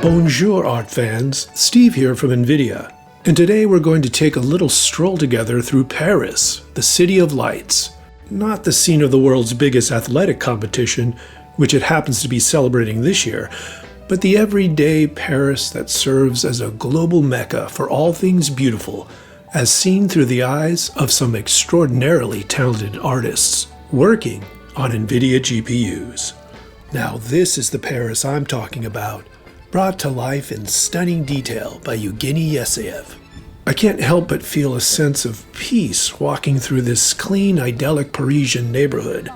Bonjour art fans, Steve here from NVIDIA, and today we're going to take a little stroll together through Paris, the City of Lights. Not the scene of the world's biggest athletic competition, which it happens to be celebrating this year, but the everyday Paris that serves as a global mecca for all things beautiful, as seen through the eyes of some extraordinarily talented artists working on NVIDIA GPUs. Now this is the Paris I'm talking about, brought to life in stunning detail by Yugen SAF. I can't help but feel a sense of peace walking through this clean, idyllic Parisian neighborhood.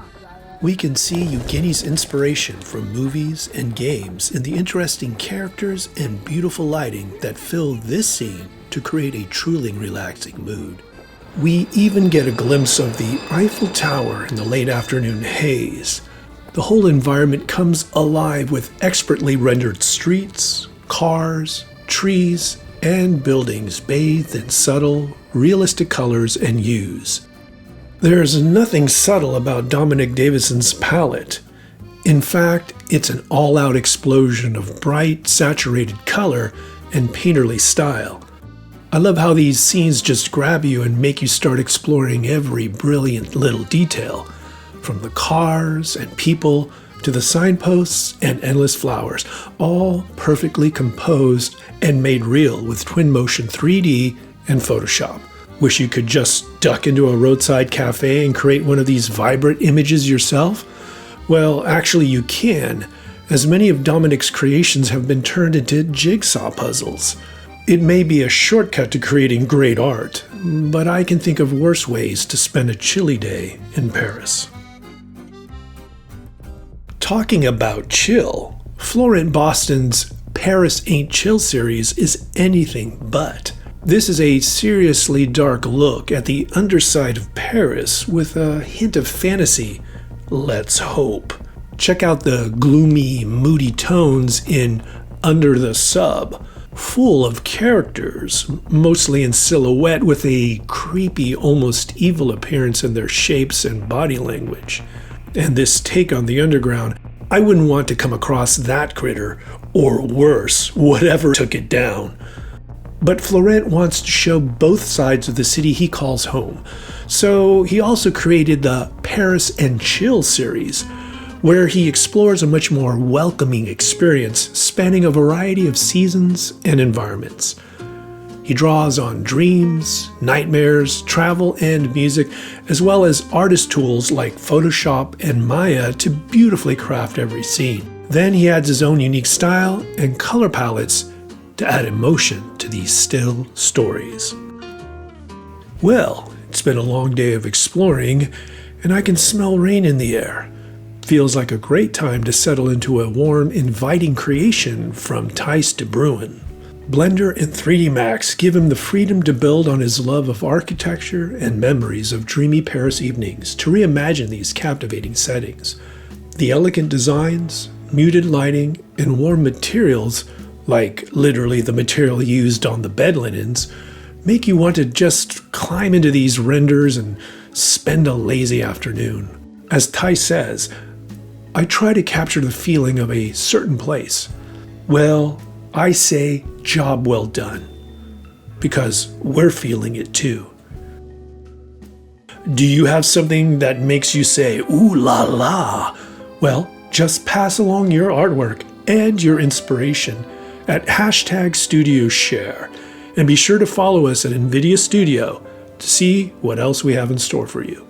We can see Yugen's inspiration from movies and games in the interesting characters and beautiful lighting that fill this scene to create a truly relaxing mood. We even get a glimpse of the Eiffel Tower in the late afternoon haze. The whole environment comes alive with expertly rendered streets, cars, trees, and buildings bathed in subtle, realistic colors and hues. There's nothing subtle about Dominic Davidson's palette. In fact, it's an all-out explosion of bright, saturated color and painterly style. I love how these scenes just grab you and make you start exploring every brilliant little detail, from the cars and people to the signposts and endless flowers, all perfectly composed and made real with Twinmotion 3D and Photoshop. Wish you could just duck into a roadside cafe and create one of these vibrant images yourself? Well, actually you can, as many of Dominic's creations have been turned into jigsaw puzzles. It may be a shortcut to creating great art, but I can think of worse ways to spend a chilly day in Paris. Talking about chill, Florent Boston's Paris Ain't Chill series is anything but. This is a seriously dark look at the underside of Paris with a hint of fantasy. Let's hope. Check out the gloomy, moody tones in Under the Sub, full of characters, mostly in silhouette with a creepy, almost evil appearance in their shapes and body language. And this take on the underground, I wouldn't want to come across that critter, or worse, whatever took it down. But Florent wants to show both sides of the city he calls home, so he also created the Paris and Chill series, where he explores a much more welcoming experience spanning a variety of seasons and environments. He draws on dreams, nightmares, travel, and music, as well as artist tools like Photoshop and Maya to beautifully craft every scene. Then he adds his own unique style and color palettes to add emotion to these still stories. Well, it's been a long day of exploring, and I can smell rain in the air. Feels like a great time to settle into a warm, inviting creation from Tai De Bruyn. Blender and 3D Max give him the freedom to build on his love of architecture and memories of dreamy Paris evenings to reimagine these captivating settings. The elegant designs, muted lighting, and warm materials, like literally the material used on the bed linens, make you want to just climb into these renders and spend a lazy afternoon. As Tai says, I try to capture the feeling of a certain place. Well, I say job well done, because we're feeling it too. Do you have something that makes you say, ooh la la? Well, just pass along your artwork and your inspiration at #StudioShare, and be sure to follow us at NVIDIA Studio to see what else we have in store for you.